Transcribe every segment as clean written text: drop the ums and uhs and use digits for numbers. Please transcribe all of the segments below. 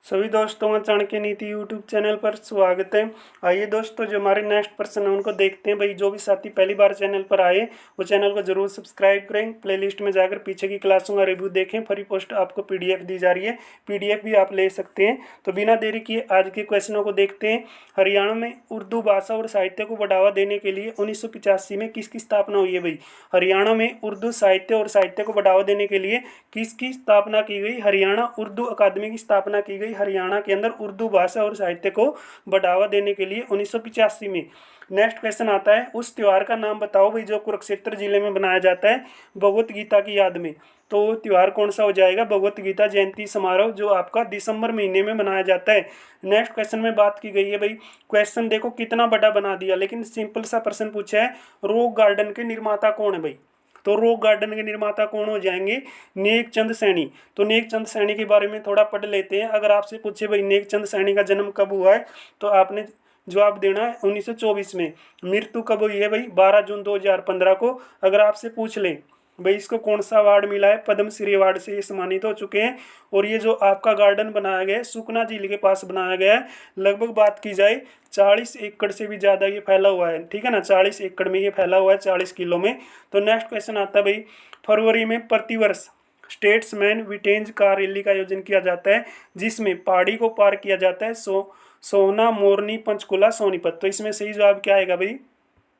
सभी दोस्तों का चाणक्य नीति यूट्यूब चैनल पर स्वागत है। आइए दोस्तों, जो हमारे नेक्स्ट पर्सन है उनको देखते हैं। भाई जो भी साथी पहली बार चैनल पर आए वो चैनल को जरूर सब्सक्राइब करें। प्लेलिस्ट में जाकर पीछे की क्लासों का रिव्यू देखें। फ्री पोस्ट आपको पीडीएफ दी जा रही है, पीडीएफ भी आप ले सकते हैं। तो बिना देरी किए आज के क्वेश्चनों को देखते हैं। हरियाणा में उर्दू भाषा और साहित्य को बढ़ावा देने के लिए 1985 में किसकी स्थापना हुई है? भाई हरियाणा में उर्दू साहित्य और साहित्य को बढ़ावा देने के लिए किसकी स्थापना की गई? हरियाणा उर्दू अकादमी की स्थापना की गई। हरियाणा के अंदर उर्दू भाषा और साहित्य को बढ़ावा देने के लिए 1985 में। नेक्स्ट क्वेश्चन आता है, उस त्योहार का नाम बताओ भाई जो कुरुक्षेत्र जिले में बनाया जाता है भगवत गीता की याद में। तो वो त्योहार कौन सा हो जाएगा? भगवत गीता जयंती समारोह, जो आपका दिसंबर महीने में मनाया जाता है। नेक्स्ट क्वेश्चन में बात की गई है भाई, क्वेश्चन देखो कितना बड़ा बना दिया, लेकिन सिंपल सा प्रश्न पूछा है, रॉक गार्डन के निर्माता कौन है? भाई तो रॉक गार्डन के निर्माता कौन हो जाएंगे? नेक चंद सैनी। तो नेक चंद सैनी के बारे में थोड़ा पढ़ लेते हैं। अगर आपसे पूछे भाई नेक चंद सैनी का जन्म कब हुआ है, तो आपने जवाब देना है 1924 में। मृत्यु कब हुई है? भाई 12 जून 2015 को। अगर आपसे पूछ ले भाई इसको कौन सा अवार्ड मिला है, पद्म श्री अवार्ड से ये सम्मानित हो चुके हैं। और ये जो आपका गार्डन बनाया गया है सुकना झील के पास बनाया गया है, लगभग बात की जाए 40 एकड़ से भी ज़्यादा ये फैला हुआ है। ठीक है ना, 40 एकड़ में ये फैला हुआ है, 40 किलो में। तो नेक्स्ट क्वेश्चन आता है भाई, फरवरी में प्रतिवर्ष स्टेट्समैन विटेंज कार रैली का आयोजन किया जाता है जिसमें पहाड़ी को पार किया जाता है सोहना, मोरनी, पंचकुला, सोनीपत। तो इसमें सही जवाब क्या आएगा भाई,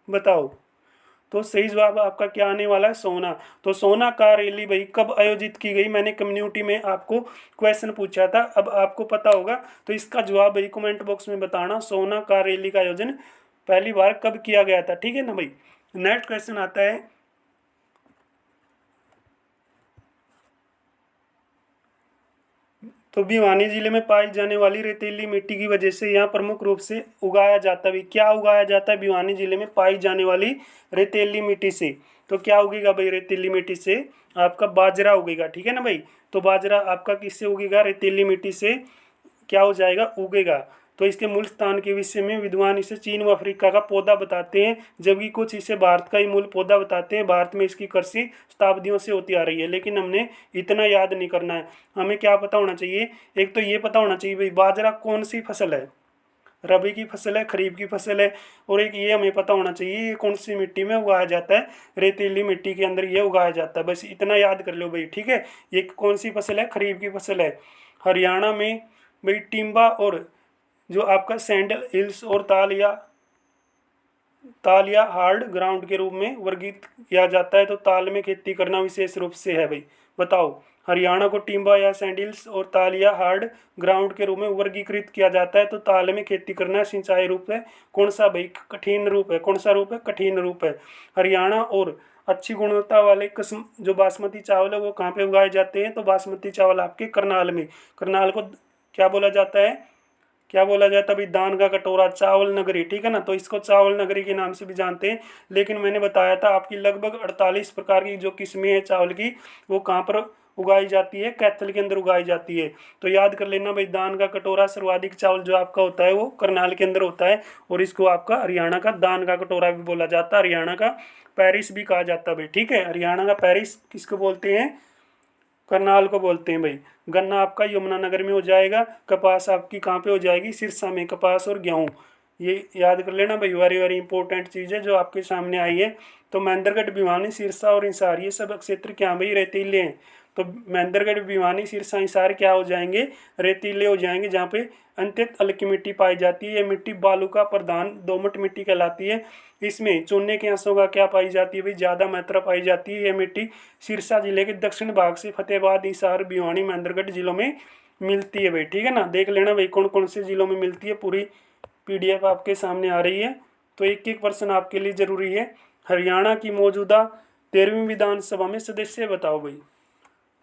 बताओ। तो सही जवाब आपका क्या आने वाला है? सोना। तो सोना कार रैली भाई कब आयोजित की गई? मैंने कम्युनिटी में आपको क्वेश्चन पूछा था, अब आपको पता होगा। तो इसका जवाब भाई कमेंट बॉक्स में बताना, सोना कार रैली का आयोजन पहली बार कब किया गया था। ठीक है ना भाई। नेक्स्ट क्वेश्चन आता है, तो भिवानी जिले में पाई जाने वाली रेतीली मिट्टी की वजह से यहाँ प्रमुख रूप से उगाया जाता है। क्या उगाया जाता है भिवानी जिले में पाई जाने वाली रेतीली मिट्टी से? तो क्या उगेगा भाई रेतीली मिट्टी से? आपका बाजरा उगेगा। ठीक है ना भाई। तो बाजरा आपका किससे उगेगा? रेतीली मिट्टी से क्या हो जाएगा? उगेगा। तो इसके मूल स्थान के विषय में विद्वान इसे चीन व अफ्रीका का पौधा बताते हैं, जबकि कुछ इसे भारत का ही मूल पौधा बताते हैं। भारत में इसकी कृषि शताब्दियों से होती आ रही है, लेकिन हमने इतना याद नहीं करना है। हमें क्या पता होना चाहिए? एक तो ये पता होना चाहिए भाई बाजरा कौन सी फसल है, रबी की फसल है, खरीफ की फसल है। और एक ये हमें पता होना चाहिए ये कौन सी मिट्टी में उगाया जाता है, रेतीली मिट्टी के अंदर ये उगाया जाता है। बस इतना याद कर लो भाई। ठीक है, ये कौन सी फसल है? खरीफ की फसल है। हरियाणा में भाई टिम्बा और जो आपका सैंडल हिल्स और ताल या हार्ड ग्राउंड के रूप में वर्गीकृत किया जाता है। तो ताल में खेती करना विशेष रूप से है भाई। बताओ, हरियाणा को टिम्बा या सैंडल्स और ताल या हार्ड ग्राउंड के रूप में वर्गीकृत किया जाता है। तो ताल में खेती करना सिंचाई रूप है कौन सा भाई? कठिन रूप है। कौन सा रूप है? कठिन रूप है। हरियाणा और अच्छी गुणवत्ता वाले किस्म जो बासमती चावल है वो कहाँ पे उगाए जाते हैं? तो बासमती चावल आपके करनाल में। करनाल को क्या बोला जाता है? क्या बोला जाता है भाई? दान का कटोरा, चावल नगरी। ठीक है ना, तो इसको चावल नगरी के नाम से भी जानते हैं। लेकिन मैंने बताया था आपकी लगभग 48 प्रकार की जो किस्में हैं चावल की, वो कहाँ पर उगाई जाती है? कैथल के अंदर उगाई जाती है। तो याद कर लेना भाई, दान का कटोरा सर्वाधिक चावल जो आपका होता है वो करनाल के अंदर होता है। और इसको आपका हरियाणा का दान का कटोरा भी बोला जाता है, हरियाणा का पेरिस भी कहा जाता है भाई। ठीक है, हरियाणा का पेरिस किसको बोलते हैं? करनाल को बोलते हैं भाई। गन्ना आपका यमुनानगर में हो जाएगा। कपास आपकी कहाँ पे हो जाएगी? सिरसा में। कपास और गेहूँ, ये याद कर लेना भाई, वेरी वेरी इंपॉर्टेंट चीज़ है जो आपके सामने आई है। तो महेंद्रगढ़, भिवानी, सिरसा और हिसार ये सब क्षेत्र क्या भाई? रेतीले हैं। तो महेंद्रगढ़, भिवानी, सिरसा, हिसार क्या हो जाएंगे? रेतीले हो जाएंगे, जहाँ पे अत्यंत हल्की मिट्टी पाई जाती है। ये मिट्टी बालू का प्रधान दोमट मिट्टी कहलाती है। इसमें चूने के अंशों का क्या पाई जाती है भाई? ज़्यादा मात्रा पाई जाती है। ये मिट्टी सिरसा जिले के दक्षिण भाग से फतेहाबाद, हिसार, भिवानी, महेंद्रगढ़ जिलों में मिलती है भाई। ठीक है ना, देख लेना भाई कौन कौन से जिलों में मिलती है। पूरी पीडीएफ आपके सामने आ रही है। तो एक एक प्रश्न आपके लिए जरूरी है। हरियाणा की मौजूदा 13वीं विधानसभा में सदस्य बताओ भाई।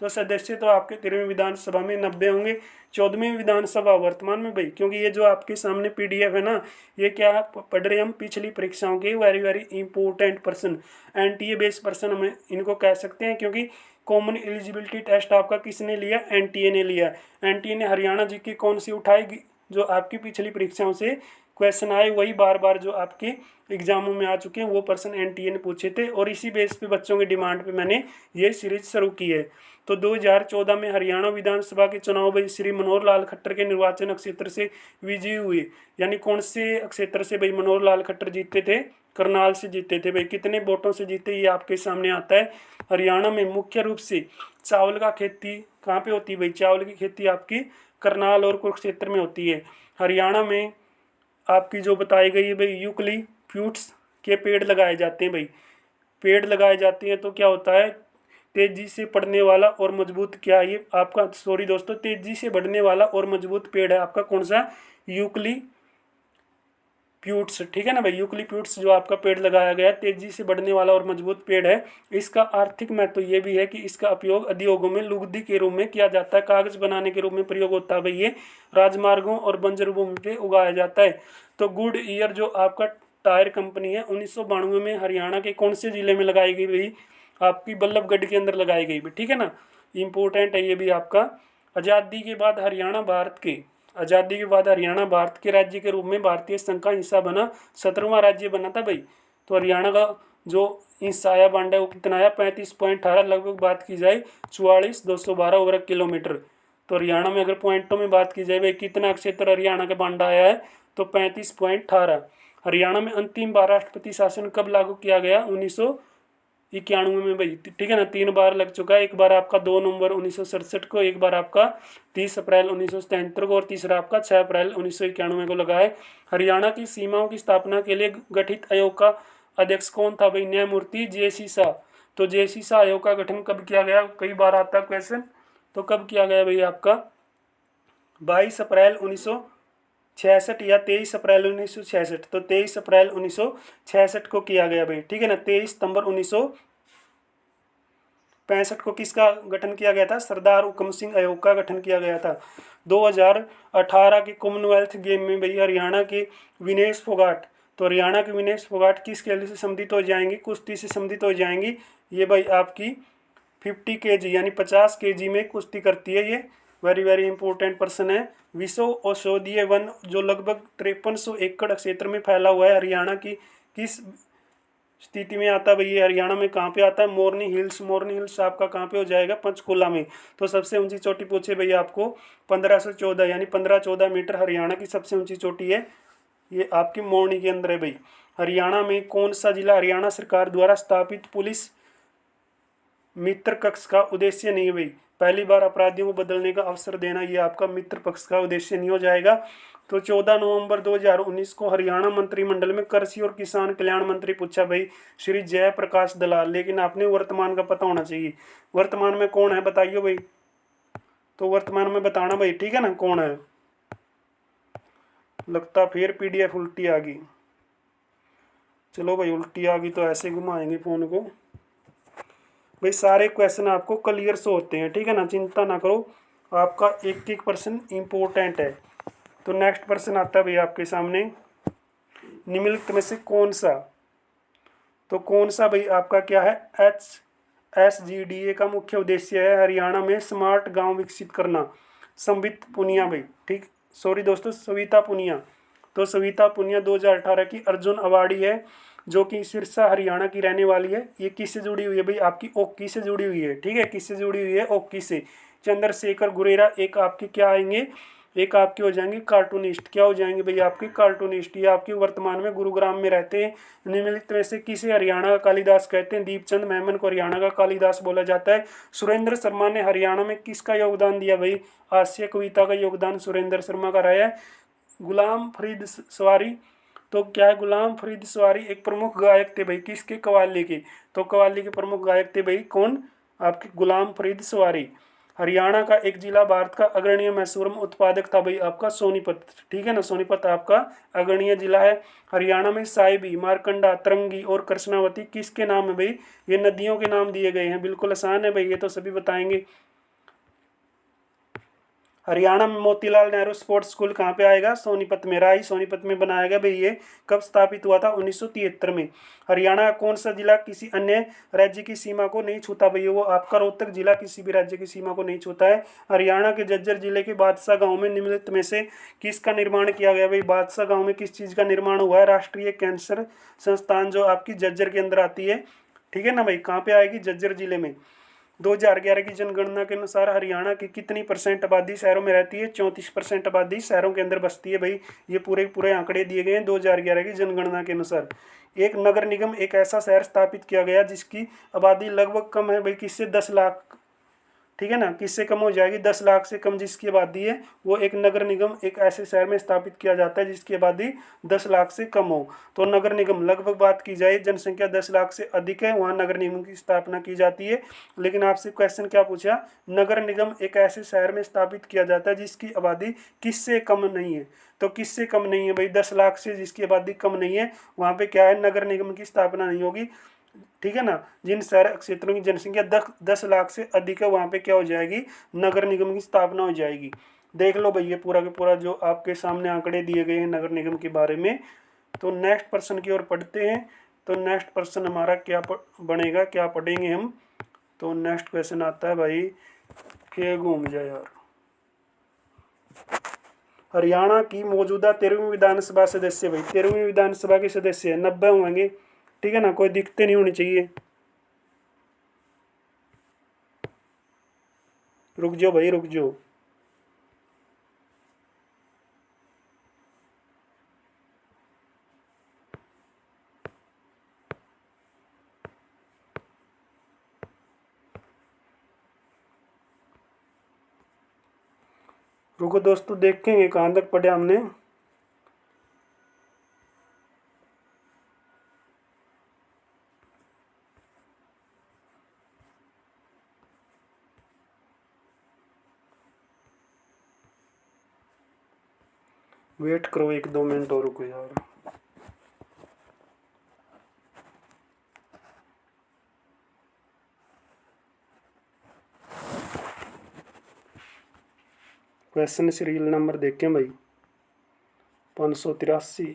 तो सदस्य तो आपके 13वीं विधानसभा में 90 होंगे। 14वीं विधानसभा वर्तमान में भाई, क्योंकि ये जो आपके सामने पीडीएफ है ना, ये क्या पढ़ रहे हैं हम? पिछली परीक्षाओं के very very important person, NTA based person हम इनको कह सकते हैं। क्योंकि कॉमन एलिजिबिलिटी टेस्ट आपका किसने लिया? एनटीए ने लिया। एनटीए ने हरियाणा जी की कौन सी उठाएगी जो आपकी पिछली परीक्षाओं से क्वेश्चन आए वही बार बार जो आपके एग्जामों में आ चुके हैं, वो प्रश्न एनटीए ने पूछे थे और इसी बेस पे बच्चों की डिमांड पे मैंने ये सीरीज शुरू की है। तो 2014 में हरियाणा विधानसभा के चुनाव भाई श्री मनोहर लाल खट्टर के निर्वाचन क्षेत्र से विजयी हुए। यानी कौन से क्षेत्र से भाई मनोहर लाल खट्टर जीते थे? करनाल से जीते थे भाई। कितने वोटों से जीते ये आपके सामने आता है। हरियाणा में मुख्य रूप से चावल का खेती कहाँ पे होती है भाई? चावल की खेती आपकी करनाल और कुरुक्षेत्र में होती है। हरियाणा में आपकी जो बताई गई है भाई यूकलिप्टस के पेड़ लगाए जाते हैं भाई। पेड़ लगाए जाते हैं तो क्या होता है? तेजी से बढ़ने वाला और मजबूत, क्या ये आपका, सॉरी दोस्तों, तेजी से बढ़ने वाला और मजबूत पेड़ है आपका कौन सा? यूकलिप्टस, ठीक है ना भाई। यूकलिप्टस जो आपका पेड़ लगाया गया तेजी से बढ़ने वाला और मजबूत पेड़ है। इसका आर्थिक महत्व ये भी है कि इसका उपयोग उद्योगों में लुगदी के रूप में किया जाता है, कागज बनाने के रूप में प्रयोग होता है भाई। ये राजमार्गों और बंजर भूमि पे उगाया जाता है। तो गुड ईयर जो आपका टायर कंपनी है 1992 में हरियाणा के कौन से जिले में लगाई गई भाई? आपकी बल्लभगढ़ के अंदर लगाई गई भाई, ठीक है ना। इम्पोर्टेंट है ये भी आपका। आज़ादी के बाद हरियाणा भारत के राज्य के रूप में भारतीय संघ का हिस्सा बना, 17वां राज्य बना था भाई। तो हरियाणा का जो हिस्सा आया बांडा वो कितना आया? 35.18, लगभग बात की जाए 44,212 वर्ग किलोमीटर। तो हरियाणा में अगर पॉइंटों में बात की जाए भाई कितना क्षेत्र हरियाणा का बांडा आया है? तो 35.18। हरियाणा में अंतिम बार राष्ट्रपति शासन कब लागू किया गया? 1991 में भाई, ठीक है ना। 3 बार लग चुका है। एक बार आपका 2 नवंबर 1967 को, एक बार आपका 30 अप्रैल 1977 को और तीसरा आपका 6 अप्रैल 1991 को लगा है। हरियाणा की सीमाओं की स्थापना के लिए गठित आयोग का अध्यक्ष कौन था भाई? न्यायमूर्ति जे.सी. शाह। तो जे.सी. शाह आयोग का गठन कब किया गया? कई बार आता है क्वेश्चन। तो कब किया गया भाई? आपका 22 अप्रैल 1966 या 23 अप्रैल 1966। तो 23 अप्रैल 1966 को किया गया भाई, ठीक है ना। 23 सितंबर 1965 को किसका गठन किया गया था? सरदार हुकम सिंह आयोग का गठन किया गया था। 2018 के कॉमनवेल्थ गेम में भाई हरियाणा के विनेश फोगाट, तो हरियाणा के विनेश फोगाट किस खेल से संबंधित हो जाएंगी? कुश्ती से संबंधित हो जाएंगी। ये भाई आपकी 50 kg यानी 50 kg में कुश्ती करती है। ये वेरी वेरी इंपॉर्टेंट पर्सन है। विश्व औषधीय वन जो लगभग 5300 एकड़ क्षेत्र में फैला हुआ है, हरियाणा की किस स्थिति में आता है भाई? ये हरियाणा में कहाँ पे आता है? मोरनी हिल्स आपका कहाँ पे हो जाएगा? पंचकुला में। तो सबसे ऊंची चोटी पूछे भैया आपको 1514 यानी 15-14 मीटर हरियाणा की सबसे ऊंची चोटी है, ये आपकी मोरनी के अंदर है भाई। हरियाणा में कौन सा जिला हरियाणा सरकार द्वारा स्थापित पुलिस मित्र कक्ष का उद्देश्य नहीं है भाई? पहली बार अपराधियों को बदलने का अवसर देना, ये आपका मित्र पक्ष का उद्देश्य नहीं हो जाएगा। तो 14 नवंबर 2019 को हरियाणा मंत्रिमंडल में कृषि और किसान कल्याण मंत्री पूछा भाई श्री जयप्रकाश दलाल, लेकिन आपने वर्तमान का पता होना चाहिए। वर्तमान में कौन है बताइए भाई? तो वर्तमान में बताना भाई, ठीक है ना, कौन है। लगता फिर पीडीएफ उल्टी आ गई। चलो भाई, उल्टी आ गई तो ऐसे घुमाएंगे फोन को भाई। सारे क्वेश्चन आपको क्लियर से होते हैं, ठीक है ना, चिंता ना करो। आपका एक एक पर्सन इम्पोर्टेंट है। तो नेक्स्ट पर्सन आता है भाई आपके सामने, निम्नलिखित में से कौन सा, तो कौन सा भाई आपका क्या है? HSGDA का मुख्य उद्देश्य है हरियाणा में स्मार्ट गांव विकसित करना। संबित पुनिया भाई, ठीक, सॉरी दोस्तों, सविता पुनिया। तो सविता पुनिया 2018 की अर्जुन अवार्डी है, जो कि सिरसा हरियाणा की रहने वाली है। ये किससे जुड़ी हुई है भाई? आपकी ओक्की से जुड़ी हुई है, ठीक है। किससे जुड़ी हुई है? ओक्की से। चंद्रशेखर गुरेरा एक आपके क्या आएंगे? एक आपके हो जाएंगे कार्टूनिस्ट। क्या हो जाएंगे भाई? आपके कार्टूनिस्ट। ये आपके वर्तमान में गुरुग्राम में रहते हैं। निम्नलिखित में से किसे हरियाणा का कालिदास कहते हैं? दीपचंद मेमन को हरियाणा का कालिदास बोला जाता है। सुरेंद्र शर्मा ने हरियाणा में किसका योगदान दिया भाई? हास्य कविता का योगदान सुरेंद्र शर्मा का रहा है। गुलाम फरीद सवारी, तो क्या है? गुलाम फरीद सवारी एक प्रमुख गायक थे भाई, किसके? कव्वाली के। तो कव्वाली के प्रमुख गायक थे भाई कौन? आपके गुलाम फरीद सवारी। हरियाणा का एक जिला भारत का अग्रणीय मशरूम उत्पादक था भाई आपका सोनीपत, ठीक है ना। सोनीपत आपका अग्रणीय जिला है। हरियाणा में साहिबी, मारकंडा, तरंगी और कृष्णावती किसके नाम है भाई? ये नदियों के नाम दिए गए हैं। बिल्कुल आसान है भाई, ये तो सभी बताएंगे। हरियाणा में मोतीलाल नेहरू स्पोर्ट्स स्कूल कहाँ पे आएगा? सोनीपत में। राई सोनीपत में बनाया गया भाई। ये कब स्थापित हुआ था? 1973 में। हरियाणा का कौन सा जिला किसी अन्य राज्य की सीमा को नहीं छूता भाई? वो आपका रोहतक जिला किसी भी राज्य की सीमा को नहीं छूता है। हरियाणा के झज्जर जिले के बादशाह गांव में निम्नलिखित में से किसका निर्माण किया गया भाई? बादशाह गांव में किस चीज़ का निर्माण हुआ है? राष्ट्रीय कैंसर संस्थान, जो आपकी झज्जर के अंदर आती है। ठीक है ना भाई, कहाँ पे आएगी? झज्जर जिले में। 2011 की जनगणना के अनुसार हरियाणा की कितनी परसेंट आबादी शहरों में रहती है? 34% आबादी शहरों के अंदर बसती है भाई। ये पूरे पूरे आंकड़े दिए गए हैं 2011 की जनगणना के अनुसार। एक नगर निगम एक ऐसा शहर स्थापित किया गया जिसकी आबादी लगभग कम है भाई, किससे? 10 लाख। ठीक है ना, किससे कम हो जाएगी? 10 लाख से कम जिसकी आबादी है, वो एक नगर निगम एक ऐसे शहर में स्थापित किया जाता है जिसकी आबादी 10 लाख से कम हो। तो नगर निगम, लगभग बात की जाए, जनसंख्या 10 लाख से अधिक है, वहाँ नगर निगम की स्थापना की जाती है। लेकिन आपसे क्वेश्चन क्या पूछा? नगर निगम एक ऐसे शहर में स्थापित किया जाता है जिसकी आबादी किससे कम नहीं है। तो किससे कम नहीं है भाई? 10 लाख से जिसकी आबादी कम नहीं है, वहाँ पे क्या है? नगर निगम की स्थापना नहीं होगी। ठीक है ना, जिन शहर क्षेत्रों की जनसंख्या 10 लाख से अधिक है, वहाँ पे क्या हो जाएगी? नगर निगम की स्थापना हो जाएगी। देख लो भैया पूरा के पूरा जो आपके सामने आंकड़े दिए गए हैं नगर निगम के बारे में। तो नेक्स्ट पर्सन की ओर पढ़ते हैं। तो नेक्स्ट पर्सन हमारा क्या बनेगा, क्या पढ़ेंगे हम? तो नेक्स्ट क्वेश्चन आता है भाई, के घूम जाए यार। हरियाणा की मौजूदा 13वीं विधानसभा सदस्य भाई, 13वीं विधानसभा के सदस्य है, 90 होंगे। ठीक है ना, कोई दिक्कतें नहीं होनी चाहिए। रुक जाओ भाई, रुक जाओ। रुको दोस्तों, देखेंगे कहाँ तक पढ़े हमने। वेट करो 1-2 मिनट और, रुको यार। क्वेश्चन सीरियल नंबर देखें भाई, 583।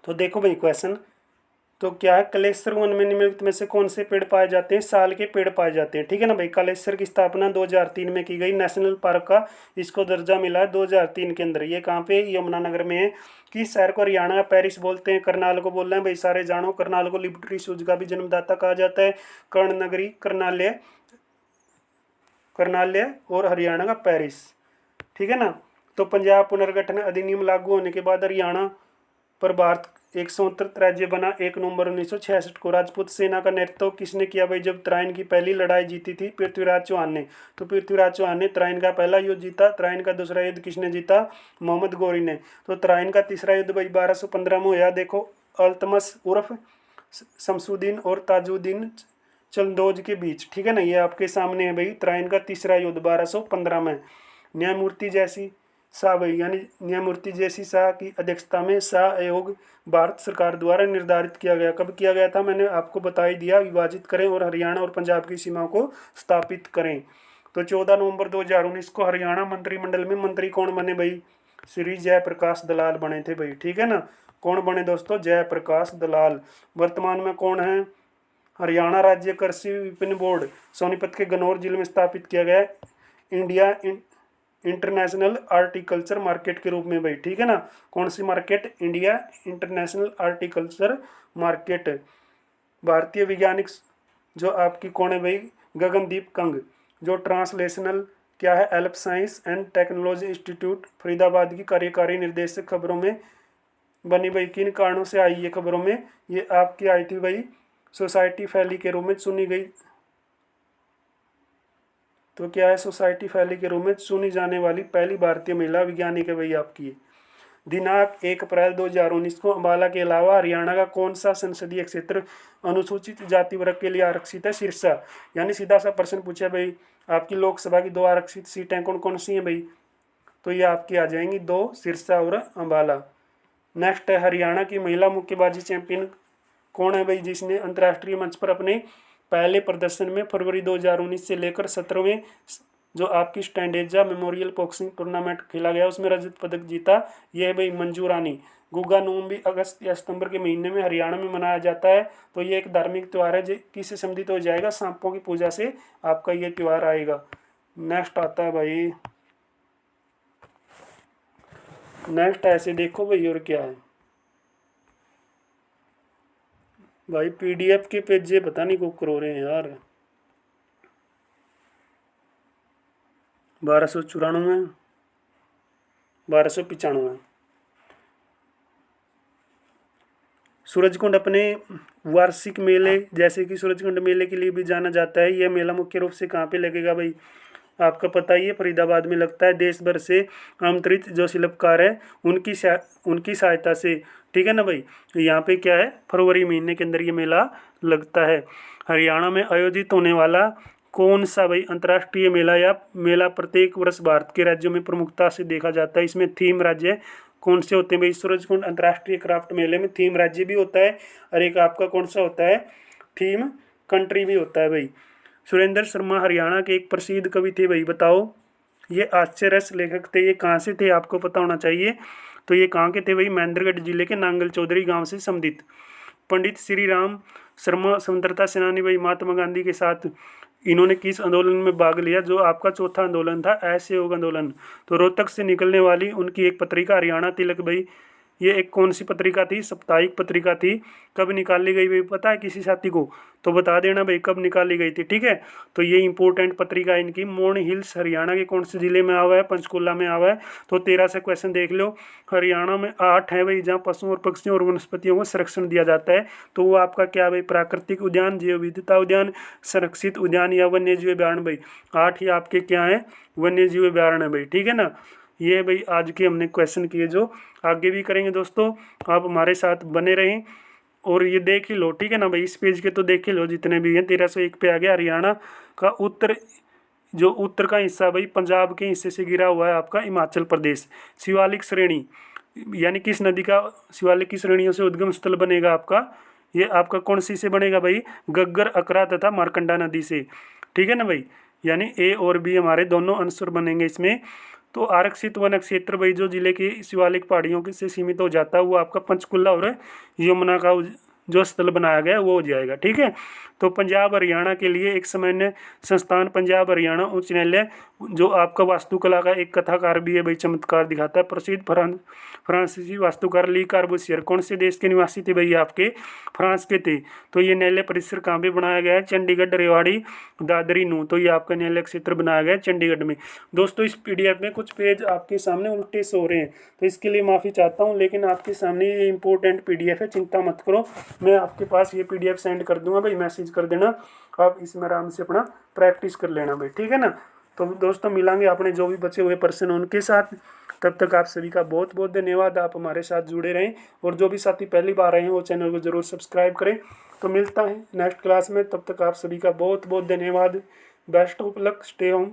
तो देखो भाई क्वेश्चन, तो क्या है? कलेश्वर वन में निम्नलिखित में से कौन से पेड़ पाए जाते हैं? साल के पेड़ पाए जाते हैं। ठीक है ना भाई, कलेश्वर की स्थापना 2003 में की गई, नेशनल पार्क का इसको दर्जा मिला है 2003 के अंदर। ये कहाँ पे? यमुनानगर में है। किस शहर को हरियाणा का पेरिस बोलते हैं? करनाल को बोल रहे हैं भाई, सारे जानो। करनाल को लिबर्टी शूज का भी जन्मदाता कहा जाता है। कर्ण नगरी करनाल्य, करनाल्य और हरियाणा का पेरिस। ठीक है ना। तो पंजाब पुनर्गठन अधिनियम लागू होने के बाद हरियाणा पर भारत एक स्वतंत्र राज्य बना 1 नवंबर 1966 को। राजपूत सेना का नेतृत्व किसने किया भाई? जब तराइन की पहली लड़ाई जीती थी पृथ्वीराज चौहान ने। तो पृथ्वीराज चौहान ने तराइन का पहला युद्ध जीता। तराइन का दूसरा युद्ध किसने जीता? मोहम्मद गौरी ने। तो तराइन का तीसरा युद्ध भाई 1215 में हुआ। देखो, अल्तमस उर्फ शमसुद्दीन और ताजुद्दीन चंदोज के बीच। ठीक है ना, ये आपके सामने है भाई, तराइन का तीसरा युद्ध 1215 में। न्यायमूर्ति जैसी शाह भाई, यानी न्यायमूर्ति जैसी शाह की अध्यक्षता में शाह आयोग भारत सरकार द्वारा निर्धारित किया गया। कब किया गया था? मैंने आपको बता ही दिया। विभाजित करें और हरियाणा और पंजाब की सीमाओं को स्थापित करें। तो 14 नवंबर 2019 को हरियाणा मंत्रिमंडल में मंत्री कौन बने भाई? श्री जयप्रकाश दलाल बने थे भाई। ठीक है ना, कौन बने दोस्तों? जयप्रकाश दलाल। वर्तमान में कौन है? हरियाणा राज्य कृषि विपणन बोर्ड सोनीपत के गनौर जिले में स्थापित किया गया है, इंडिया इंटरनेशनल आर्टिकल्चर मार्केट के रूप में भाई। ठीक है ना, कौन सी market? India international agriculture market. भारतीय वैज्ञानिक जो आपकी कौन है भाई? गगनदीप कंग। जो ट्रांसलेशनल क्या है? Health science and technology institute Faridabad की कार्यकारी निर्देशक खबरों में बनी भाई। किन कारणों से आई ये खबरों में? ये आपकी आई थी भाई, सोसाइटी फैली के रूप में चुनी गई। तो क्या है? सोसाइटी फैली के रूप में चुनी जाने वाली पहली भारतीय महिला वैज्ञानिक है भाई आपकी। दिनांक 1 अप्रैल 2019 को अम्बाला के अलावा हरियाणा का कौन सा संसदीय क्षेत्र अनुसूचित जाति वर्ग के लिए आरक्षित है? सिरसा। यानी सीधा सा प्रश्न पूछा भाई, आपकी लोकसभा की 2 आरक्षित सीटें कौन कौन सी हैं भाई? तो ये आपकी आ जाएंगी 2, सिरसा और अम्बाला। नेक्स्ट है, हरियाणा की महिला मुक्केबाजी चैंपियन कौन है भाई, जिसने अंतर्राष्ट्रीय मंच पर अपने पहले प्रदर्शन में फरवरी 2019 से लेकर 17वें जो आपकी स्टैंडेजा मेमोरियल बॉक्सिंग टूर्नामेंट खेला गया उसमें रजत पदक जीता? यह है भाई मंजू रानी। गुग्गा नोम भी अगस्त या सितंबर के महीने में हरियाणा में मनाया जाता है। तो ये एक धार्मिक त्यौहार है जो किससे संबंधित हो जाएगा? सांपों की पूजा से आपका ये त्यौहार आएगा। नेक्स्ट आता है भाई, नेक्स्ट ऐसे देखो भाई, और क्या है भाई, पीडीएफ के पेज ये पता नहीं को करो रहे हैं यार। 1294, 1295। सूरजकुंड अपने वार्षिक मेले जैसे कि सूरजकुंड मेले के लिए भी जाना जाता है। यह मेला मुख्य रूप से कहाँ पे लगेगा भाई? आपका पता ही है, फरीदाबाद में लगता है। देश भर से आमंत्रित जो शिल्पकार है उनकी सहायता से, ठीक है ना भाई। यहाँ पे क्या है, फरवरी महीने के अंदर ये मेला लगता है। हरियाणा में आयोजित होने वाला कौन सा भाई अंतर्राष्ट्रीय मेला या मेला प्रत्येक वर्ष भारत के राज्यों में प्रमुखता से देखा जाता है? इसमें थीम राज्य कौन से होते हैं भाई? सूरजकुंड अंतर्राष्ट्रीय क्राफ्ट मेले में थीम राज्य भी होता है और एक आपका कौन सा होता है, थीम कंट्री भी होता है भाई। सुरेंद्र शर्मा हरियाणा के एक प्रसिद्ध कवि थे भाई, बताओ ये आश्चर्यरस लेखक थे, ये कहाँ से थे आपको पता होना चाहिए। तो ये कहाँ के थे भाई? महेंद्रगढ़ जिले के नांगल चौधरी गांव से संबंधित। पंडित श्री राम शर्मा स्वतंत्रता सेनानी भाई, महात्मा गांधी के साथ इन्होंने किस आंदोलन में भाग लिया? जो आपका चौथा आंदोलन था, असहयोग आंदोलन। तो रोहतक से निकलने वाली उनकी एक पत्रिका हरियाणा तिलक भाई, ये एक कौन सी पत्रिका थी? साप्ताहिक पत्रिका थी। कब निकाली गई भाई पता है किसी साथी को? तो बता देना भाई कब निकाली गई थी, ठीक है। तो ये इंपॉर्टेंट पत्रिका है इनकी। मोर्न हिल्स हरियाणा के कौन से जिले में आवा है? पंचकुला में आवा है। तो 13 से क्वेश्चन देख लो। हरियाणा में 8 है भाई जहाँ पशुओं और पक्षियों और वनस्पतियों को संरक्षण दिया जाता है। तो वो आपका क्या भाई? प्राकृतिक उद्यान, जैव विविधता उद्यान, संरक्षित उद्यान या वन्य जीव अभ्यारण्य भाई। 8 ही आपके क्या है? वन्य जीव अभ्यारण्य भाई, ठीक है ना। ये भाई आज के हमने क्वेश्चन किए, जो आगे भी करेंगे दोस्तों। आप हमारे साथ बने रहें और ये देख ही लो, ठीक है ना भाई। इस पेज के तो देख ही लो जितने भी हैं। 1301 पे आ गया। हरियाणा का उत्तर का हिस्सा भाई पंजाब के हिस्से से गिरा हुआ है आपका हिमाचल प्रदेश। शिवालिक श्रेणी यानी किस नदी का शिवालिक की श्रेणियों से उद्गम स्थल बनेगा आपका? ये आपका कौन सी से बनेगा भाई? गग्गर, अकरा तथा मारकंडा नदी से, ठीक है ना भाई। यानी ए और बी हमारे दोनों आंसर बनेंगे इसमें। तो आरक्षित वन क्षेत्र भाई जो जिले की शिवालिक पहाड़ियों से सीमित हो जाता है वो आपका पंचकुला और यमुना का जो स्थल बनाया गया वो हो जाएगा, ठीक है। तो पंजाब हरियाणा के लिए एक सामान्य संस्थान पंजाब हरियाणा उच्च न्यायालय, जो आपका वास्तुकला का एक कथाकार भी है भाई, चमत्कार दिखाता है। प्रसिद्ध फ्रांसीसी वास्तुकार ली कार्बूसियर कौन से देश के निवासी थे भाई? आपके फ्रांस के थे। तो ये न्यायालय परिसर कहाँ पे बनाया गया है? चंडीगढ़, रेवाड़ी, दादरी नू। तो ये आपका न्यायालय क्षेत्र बनाया गया है चंडीगढ़ में। दोस्तों इस पीडीएफ में कुछ पेज आपके सामने उल्टे सो रहे हैं तो इसके लिए माफ़ी चाहता हूँ, लेकिन आपके सामने ये इंपॉर्टेंट पीडीएफ है, चिंता मत करो। मैं आपके पास ये पीडीएफ सेंड कर दूंगा भाई, मैसेज कर देना, आप इसमें आराम से अपना प्रैक्टिस कर लेना भाई, ठीक है ना। तो दोस्तों मिलांगे अपने जो भी बचे हुए पर्सन उनके साथ। तब तक आप सभी का बहुत बहुत धन्यवाद, आप हमारे साथ जुड़े रहें। और जो भी साथी पहली बार आए हैं वो चैनल को ज़रूर सब्सक्राइब करें। तो मिलता है नेक्स्ट क्लास में, तब तक आप सभी का बहुत बहुत धन्यवाद। Best of luck, stay home.